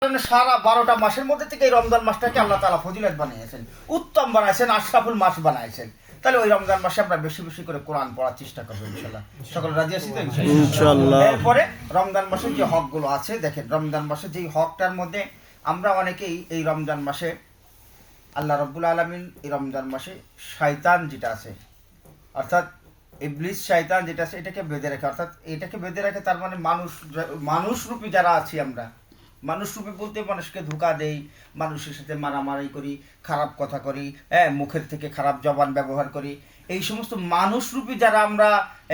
সারা 12টা মাসের মধ্যে থেকে এই রমজান মাসটাকে আল্লাহ তাআলা ফজিলত বানিয়েছেন, উত্তম বানাইছেন, আশরাফুল মাস বানাইছেন। তাহলে ওই রমজান মাসে আমরা বেশি বেশি করে কোরআন পড়ার চেষ্টা করবো ইনশাআল্লাহ। সকল রাজি আছি তো ইনশাআল্লাহ। এরপরে রমজান মাসের যে হকগুলো আছে দেখেন, রমজান মাসে যেই হকটার মধ্যে আমরা অনেকেই এই রমজান মাসে আল্লাহ রাব্বুল আলামিন এই রমজান মাসে শয়তান যেটা আছে অর্থাৎ ইবলিস শয়তান যেটা আছে এটাকে বেঁধে রাখে, অর্থাৎ এটাকে বেঁধে রাখে। তার মানে মানুষরূপী যারা আছি আমরা, মানুষরূপী বলতে মানুষকে ধোঁকা দেই, মানুষের সাথে মারামারি করি, খারাপ কথা করি, মুখের থেকে খারাপ জবান ব্যবহার করি, এই সমস্ত মানুষরূপী যারা আমরা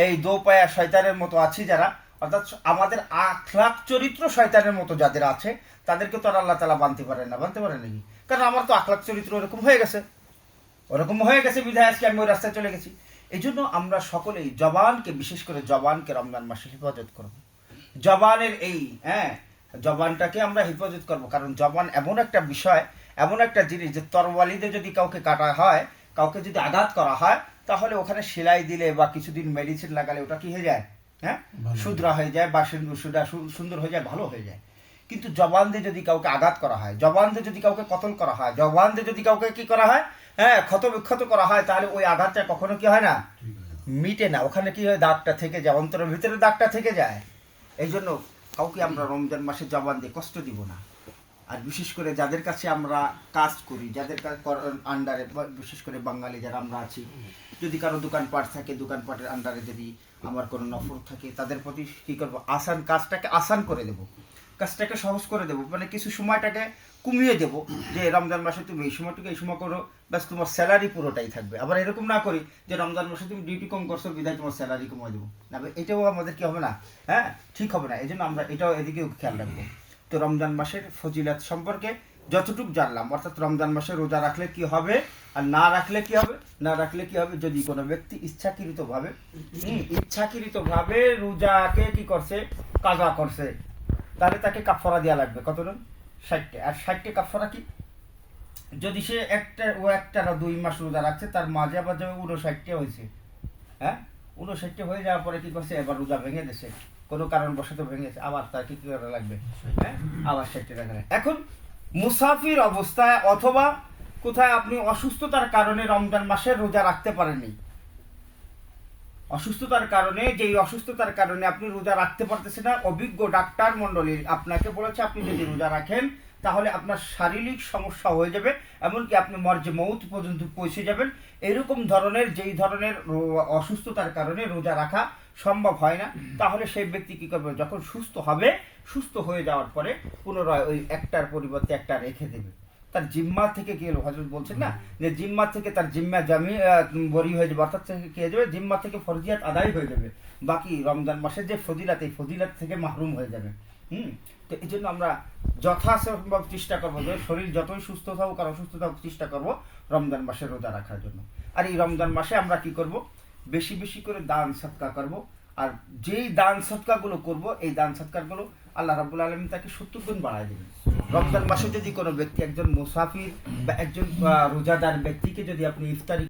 এই দোপায়া শয়তানের মতো আছি যারা, অর্থাৎ আমাদের আখলাক চরিত্র শয়তানের মতো যাদের আছে তাদেরকে তো আর আল্লাহ তাআলা বানতে পারেন না, বানতে পারেন নাকি? কারণ আমার তো আখলাক চরিত্র ওরকম হয়ে গেছে বিধায় আজকে আমি ওই রাস্তায় চলে গেছি। এই জন্য আমরা সকলেই জবানকে, বিশেষ করে জবানকে রমজান মাসে হেফাজত করব। জবানের এই জবানটাকে আমরা হেফাজত করব, কারণ জবান এমন একটা বিষয়, এমন একটা জিনিস যে তরবারিতে যদি কাউকে কাটা হয়, কাউকে যদি আঘাত করা হয়, তাহলে ওখানে সেলাই দিলে বা কিছুদিন মেডিসিন লাগালে ওটা কি হয়ে যায়? শুধরা হয়ে যায় বা সুন্দর হয়ে যায়, ভালো হয়ে যায়। কিন্তু জবান দিয়ে যদি কাউকে আঘাত করা হয়, জবান দিয়ে যদি কাউকে কতল করা হয়, জবান দিয়ে যদি কাউকে কি করা হয়, ক্ষত বিক্ষত করা হয়, তাহলে ওই আঘাতটা কখনো কি হয় না, মিটে না। ওখানে কি হয়, দাগটা থেকে যায়, অন্তরের ভিতরে দাগটা থেকে যায়। এই জন্য কাউকে আমরা রমজান মাসে জবান দিয়ে কষ্ট দিব না। আর বিশেষ করে যাদের কাছে আমরা কাজ করি, যাদের আন্ডারে, বিশেষ করে বাঙালি যারা আমরা আছি, যদি কারো দোকানপাট থাকে, দোকানপাটের আন্ডারে যদি আমার কোনো নফর থাকে, তাদের প্রতি কী করবো, কাজটাকে আসান করে দেবো, কাজটাকে সহজ করে দেবো, মানে কিছু সময়টাকে কমিয়ে দেবো, যে রমজান মাসে তুমি এই সময়টুকু এই সময় করো, ব্যাস তোমার স্যালারি পুরোটাই থাকবে। আবার এরকম না করি যে রমজান মাসে তুমি ডিউটি কম করছো বিধায় তোমার স্যালারি কমিয়ে দেবো না, এটাও আমাদের কি হবে না, ঠিক হবে না। এই জন্য আমরা এটাও এদিকেও খেয়াল রাখবো। তো রমজান মাসের ফজিলত সম্পর্কে যতটুকু জানলাম, অর্থাৎ রমজান মাসে রোজা রাখলে কি হবে আর না রাখলে কি হবে, না রাখলে কি হবে। যদি কোনো ব্যক্তি ইচ্ছাকৃতভাবে রোজাকে কি করছে, কাজা করছে, তাহলে তাকে কাফারা দেওয়া লাগবে। কত জন? 60টা। আর 60টা কাফারা কি? যদি সে একটা না 2 মাস রোজা রাখছে, তার মাঝে আবার যাবে 59টা হয়েছে, 59টা হয়ে যাওয়ার পরে কি করছে, এবার রোজা ভেঙে দিয়েছে, কোনো কারণবশত ভেঙেছে, আবার তার কি করা লাগবে, আবার 60টা রাখা লাগবে। এখন মুসাফির অবস্থায় অথবা কোথায় আপনি অসুস্থতার কারণে রমজান মাসে রোজা রাখতে পারেননি, অসুস্থতার কারণে আপনি রোজা রাখতে পারতেছেন না, অভিজ্ঞ ডাক্তার মন্ডলী আপনাকে বলেছে আপনি যদি রোজা রাখেন তাহলে আপনার শারীরিক সমস্যা হয়ে যাবে, এমনকি আপনি মরজে মৌত পর্যন্ত পৌঁছে যাবেন। এরকম ধরনের যেই ধরনের অসুস্থতার কারণে রোজা রাখা সম্ভব হয় না, তাহলে সেই ব্যক্তি কি করবে, যখন সুস্থ হবে, সুস্থ হয়ে যাওয়ার পরে পুনরায় ওই একটার পরিবর্তে একটা রেখে দেবে। তার জিম্মা থেকে কি হলো, হযরত বলছেন না যে জিম্মা থেকে তার জিম্মা বরি হয়ে যাবে, অর্থাৎ কি হয়ে যাবে, জিম্মা থেকে ফরজিয়াত আদায় হয়ে যাবে, বাকি রমজান মাসের যে ফজিলাত, এই ফজিলাত থেকে মাহরুম হয়ে যাবে। তো এই জন্য আমরা যথাসম্ভব চেষ্টা করবো যে শরীর যতই সুস্থ থাকুক আর অসুস্থ থাকুক, চেষ্টা করবো রমজান মাসে রোজা রাখার জন্য। আর এই রমজান মাসে আমরা কি করব, বেশি বেশি করে দান সদকা করব। আর যেই দান সদকাগুলো করব, এই দান সদকাগুলো আল্লাহ রাব্বুল আলামিন তাকে 70 গুণ বাড়ায় দেবেন। রমজান মাসে যদি কোনো ব্যক্তি, একজন মুসাফির বা একজন রোজাদার ব্যক্তিকে যদি আপনি ইফতারি